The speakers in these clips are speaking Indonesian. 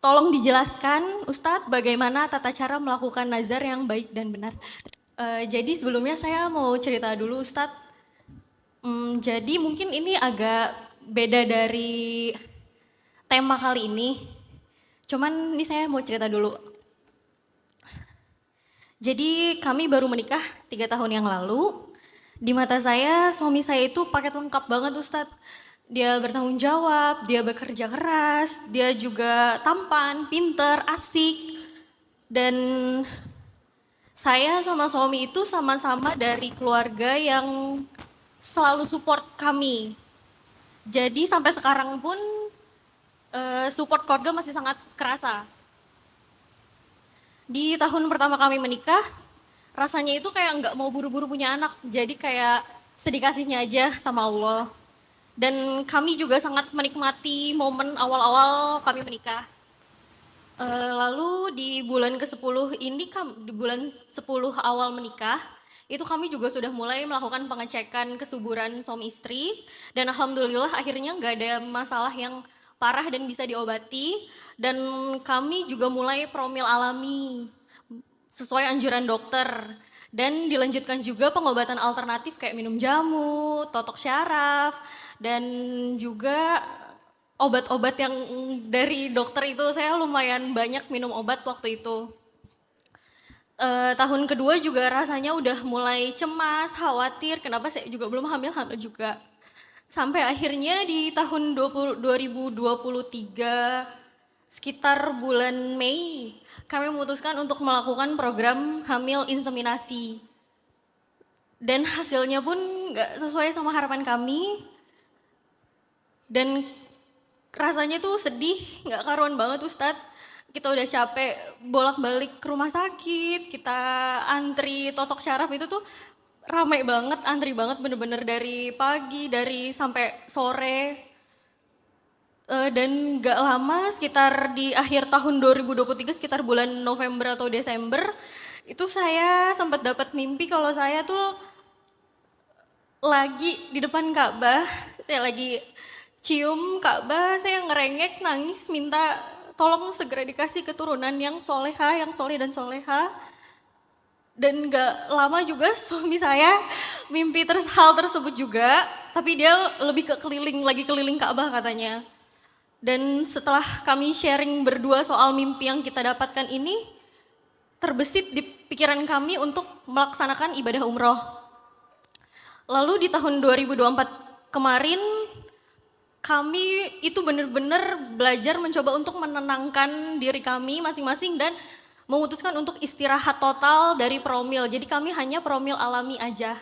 Tolong dijelaskan, Ustadz, bagaimana tata cara melakukan nazar yang baik dan benar. Jadi sebelumnya saya mau cerita dulu, Ustadz. Jadi mungkin ini agak beda dari tema kali ini. Cuman ini saya mau cerita dulu. Jadi kami baru menikah 3 tahun yang lalu. Di mata saya, suami saya itu paket lengkap banget, Ustadz. Dia bertanggung jawab, dia bekerja keras, dia juga tampan, pinter, asik. Dan saya sama suami itu sama-sama dari keluarga yang selalu support kami. Jadi sampai sekarang pun support keluarga masih sangat kerasa. Di tahun pertama kami menikah, rasanya itu kayak nggak mau buru-buru punya anak. Jadi kayak sedih kasihnya aja sama Allah. Dan kami juga sangat menikmati momen awal-awal kami menikah. Lalu di bulan ke-10 ini, di bulan 10 awal menikah, itu kami juga sudah mulai melakukan pengecekan kesuburan suami istri. Dan alhamdulillah akhirnya nggak ada masalah yang parah dan bisa diobati. Dan kami juga mulai promil alami sesuai anjuran dokter. Dan dilanjutkan juga pengobatan alternatif kayak minum jamu, totok syaraf, dan juga obat-obat yang dari dokter itu. Saya lumayan banyak minum obat waktu itu. Tahun kedua juga rasanya udah mulai cemas, khawatir, kenapa saya juga belum hamil-hamil juga. Sampai akhirnya di tahun 2023, sekitar bulan Mei, kami memutuskan untuk melakukan program hamil inseminasi. Dan hasilnya pun nggak sesuai sama harapan kami. Dan rasanya tuh sedih, nggak karuan banget, Ustadz. Kita udah capek bolak-balik ke rumah sakit, kita antri totok syaraf itu tuh ramai banget, antri banget bener-bener dari pagi, dari sampai sore. Dan nggak lama, sekitar di akhir tahun 2023, sekitar bulan November atau Desember, itu saya sempat dapat mimpi kalau saya tuh lagi di depan Ka'bah, saya lagi cium Ka'bah, saya ngerengek, nangis, minta tolong segera dikasih keturunan yang soleha, yang soleh dan soleha. Dan gak lama juga suami saya mimpi hal tersebut juga, tapi dia lebih ke keliling Ka'bah katanya. Dan setelah kami sharing berdua soal mimpi yang kita dapatkan ini, terbesit di pikiran kami untuk melaksanakan ibadah umroh. Lalu di tahun 2024 kemarin, kami itu benar-benar belajar mencoba untuk menenangkan diri kami masing-masing dan memutuskan untuk istirahat total dari promil. Jadi kami hanya promil alami aja.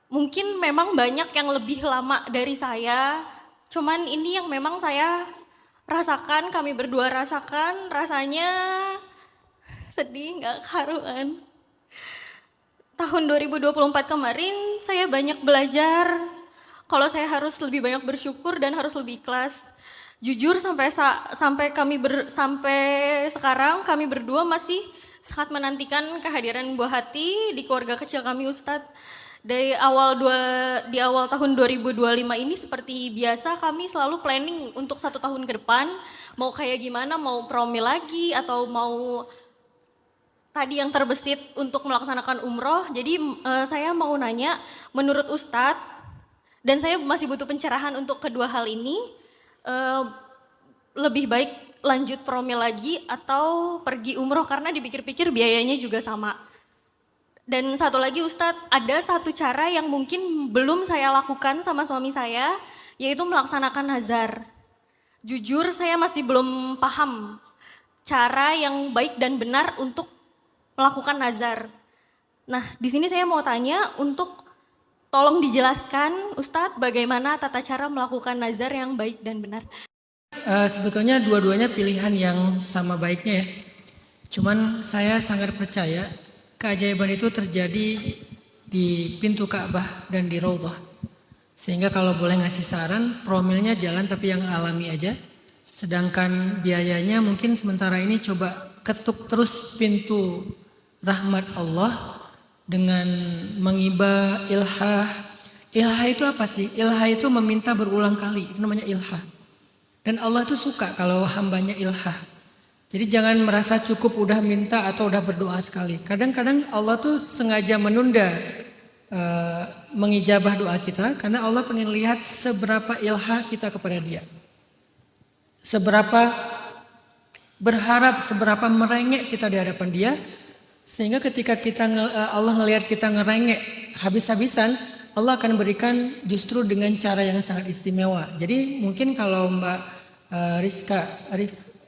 Mungkin memang banyak yang lebih lama dari saya, cuman ini yang memang saya rasakan, kami berdua rasakan, rasanya sedih gak karuan. Tahun 2024 kemarin saya banyak belajar kalau saya harus lebih banyak bersyukur dan harus lebih ikhlas. Jujur sampai sampai sekarang kami berdua masih sangat menantikan kehadiran buah hati di keluarga kecil kami, Ustadz. Di awal tahun 2025 ini seperti biasa kami selalu planning untuk 1 tahun ke depan, mau kayak gimana, mau promil lagi atau mau tadi yang terbesit untuk melaksanakan umroh. Jadi saya mau nanya, menurut Ustadz, dan saya masih butuh pencerahan untuk kedua hal ini, lebih baik lanjut promil lagi atau pergi umroh, karena dipikir-pikir biayanya juga sama. Dan satu lagi Ustadz, ada satu cara yang mungkin belum saya lakukan sama suami saya, yaitu melaksanakan nazar. Jujur saya masih belum paham cara yang baik dan benar untuk melakukan nazar. Nah, di sini saya mau tanya untuk tolong dijelaskan Ustadz bagaimana tata cara melakukan nazar yang baik dan benar. Sebetulnya dua-duanya pilihan yang sama baiknya ya. Cuman saya sangat percaya keajaiban itu terjadi di pintu Ka'bah dan di Raudhah. Sehingga kalau boleh ngasih saran, promilnya jalan tapi yang alami aja. Sedangkan biayanya mungkin sementara ini coba ketuk terus pintu rahmat Allah dengan mengibah ilhah. Ilhah itu apa sih? Ilhah itu meminta berulang kali, itu namanya ilhah. Dan Allah tuh suka kalau hambanya ilhah. Jadi jangan merasa cukup udah minta atau udah berdoa sekali. Kadang-kadang Allah tuh sengaja menunda mengijabah doa kita karena Allah pengen lihat seberapa ilhah kita kepada Dia. Seberapa berharap, seberapa merengek kita di hadapan Dia. Sehingga ketika Allah ngelihat kita ngerengek habis-habisan, Allah akan berikan justru dengan cara yang sangat istimewa. Jadi mungkin kalau Mbak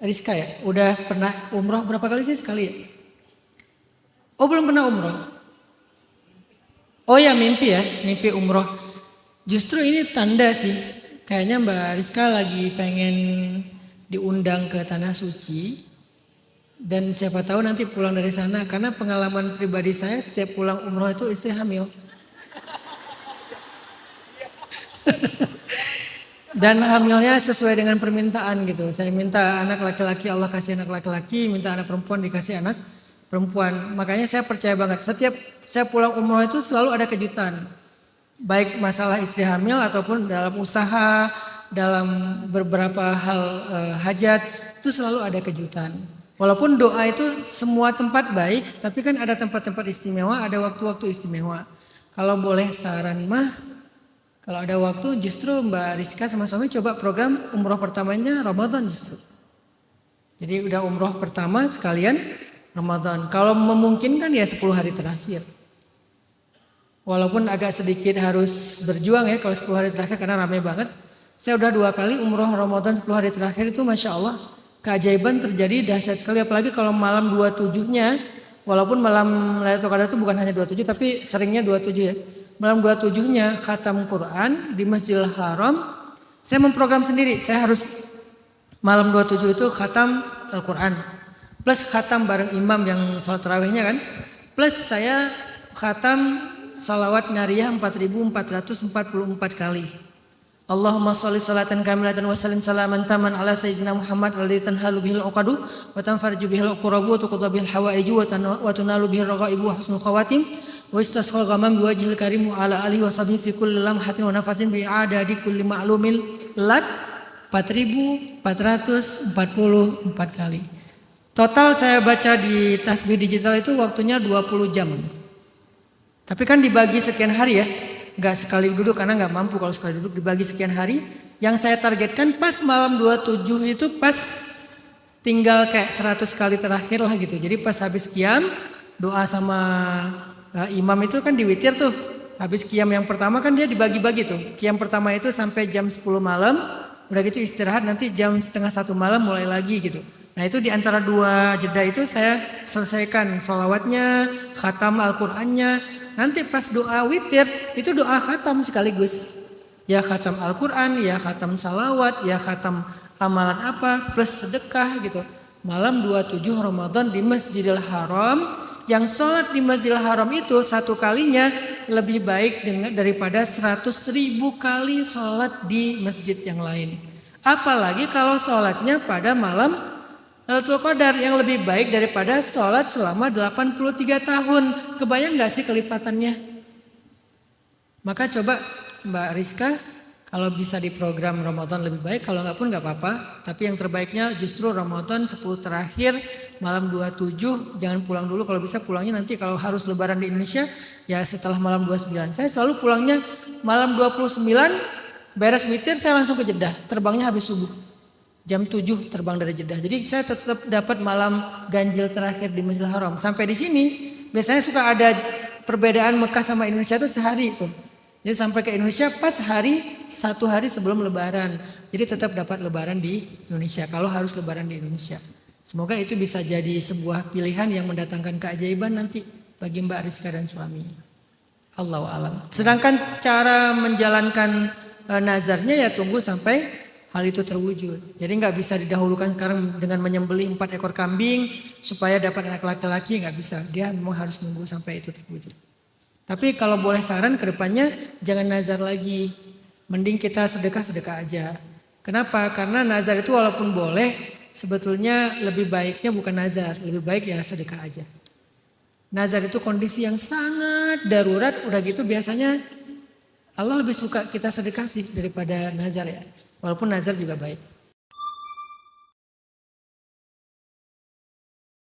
Rizka ya, udah pernah umroh berapa kali sih? Sekali ya? Oh belum pernah umroh? Oh ya mimpi ya, mimpi umroh. Justru ini tanda sih, kayaknya Mbak Rizka lagi pengen diundang ke Tanah Suci. Dan siapa tahu nanti pulang dari sana, karena pengalaman pribadi saya setiap pulang umroh itu istri hamil. Dan hamilnya sesuai dengan permintaan gitu. Saya minta anak laki-laki, Allah kasih anak laki-laki, minta anak perempuan dikasih anak perempuan. Makanya saya percaya banget, setiap saya pulang umroh itu selalu ada kejutan. Baik masalah istri hamil ataupun dalam usaha, dalam beberapa hal hajat, itu selalu ada kejutan. Walaupun doa itu semua tempat baik, tapi kan ada tempat-tempat istimewa, ada waktu-waktu istimewa. Kalau boleh saran mah, kalau ada waktu justru Mbak Rizka sama suami coba program umroh pertamanya Ramadan justru. Jadi udah umroh pertama sekalian Ramadan. Kalau memungkinkan ya 10 hari terakhir. Walaupun agak sedikit harus berjuang ya kalau 10 hari terakhir karena ramai banget. Saya udah 2 kali umroh Ramadan 10 hari terakhir itu Masya Allah. Keajaiban terjadi dahsyat sekali apalagi kalau malam 27-nya. Walaupun malam Lailatul Qadar itu bukan hanya 27 tapi seringnya 27 ya. Malam 27-nya khatam Quran di Masjidil Haram. Saya memprogram sendiri. Saya harus malam 27 itu khatam Al-Quran. Plus khatam bareng imam yang sholat tarawihnya kan. Plus saya khatam salawat nariyah 4444 kali. Allahumma sholli salatan kamilatan wa sallim salaman taman ala sayyidina Muhammad alladzi tanhalu bihil uqadu wa tanfarju bihil uqrabu wa tuqda bihil hawaiju wa tunalu bihil raqaibu wa husnul khawatim. Wa istasqal ghamam biwajhil karim wa ala alihi wa sahbihi fi kulli lamhatin wa nafasin bi adadi kulli ma'lumil lak 4444 kali. Total saya baca di tasbih digital itu waktunya 20 jam. Tapi kan dibagi sekian hari ya. Enggak sekali duduk karena enggak mampu kalau sekali duduk dibagi sekian hari. Yang saya targetkan pas malam 27 itu pas tinggal kayak 100 kali terakhir lah gitu. Jadi pas habis qiyam doa sama imam itu kan diwitir tuh. Habis qiyam yang pertama kan dia dibagi-bagi tuh. Qiyam pertama itu sampai jam 10 malam. Udah gitu istirahat nanti jam setengah 1 malam mulai lagi gitu. Nah itu di antara 2 jeda itu saya selesaikan sholawatnya, khatam Al-Qur'annya. Nanti pas doa witir itu doa khatam sekaligus. Ya khatam Al-Qur'an, ya khatam salawat, ya khatam amalan apa plus sedekah gitu. Malam 27 Ramadan di Masjidil Haram. Yang sholat di Masjidil Haram itu satu kalinya lebih baik daripada 100.000 kali sholat di masjid yang lain. Apalagi kalau sholatnya pada malam Lailatul Qadar yang lebih baik daripada sholat selama 83 tahun. Kebayang gak sih kelipatannya? Maka coba Mbak Rizka kalau bisa di program Ramadan lebih baik, kalau nggak pun nggak apa-apa. Tapi yang terbaiknya justru Ramadan 10 terakhir malam 27 jangan pulang dulu. Kalau bisa pulangnya nanti kalau harus lebaran di Indonesia ya setelah malam 29. Saya selalu pulangnya malam 29 beres witir saya langsung ke Jeddah. Terbangnya habis subuh. Jam 7 terbang dari Jeddah. Jadi saya tetap dapat malam ganjil terakhir di Masjidil Haram. Sampai di sini biasanya suka ada perbedaan Mekah sama Indonesia itu sehari itu. Jadi sampai ke Indonesia pas 1 hari sebelum lebaran. Jadi tetap dapat lebaran di Indonesia kalau harus lebaran di Indonesia. Semoga itu bisa jadi sebuah pilihan yang mendatangkan keajaiban nanti bagi Mbak Rizka dan suami. Allahu a'lam. Sedangkan cara menjalankan nazarnya ya tunggu sampai hal itu terwujud. Jadi nggak bisa didahulukan sekarang dengan menyembelih 4 ekor kambing supaya dapat anak laki-laki, nggak bisa. Dia memang harus nunggu sampai itu terwujud. Tapi kalau boleh saran ke depannya jangan nazar lagi. Mending kita sedekah-sedekah aja. Kenapa? Karena nazar itu walaupun boleh sebetulnya lebih baiknya bukan nazar. Lebih baik ya sedekah aja. Nazar itu kondisi yang sangat darurat. Udah gitu biasanya Allah lebih suka kita sedekah sih daripada nazar ya. Walaupun nazar juga baik.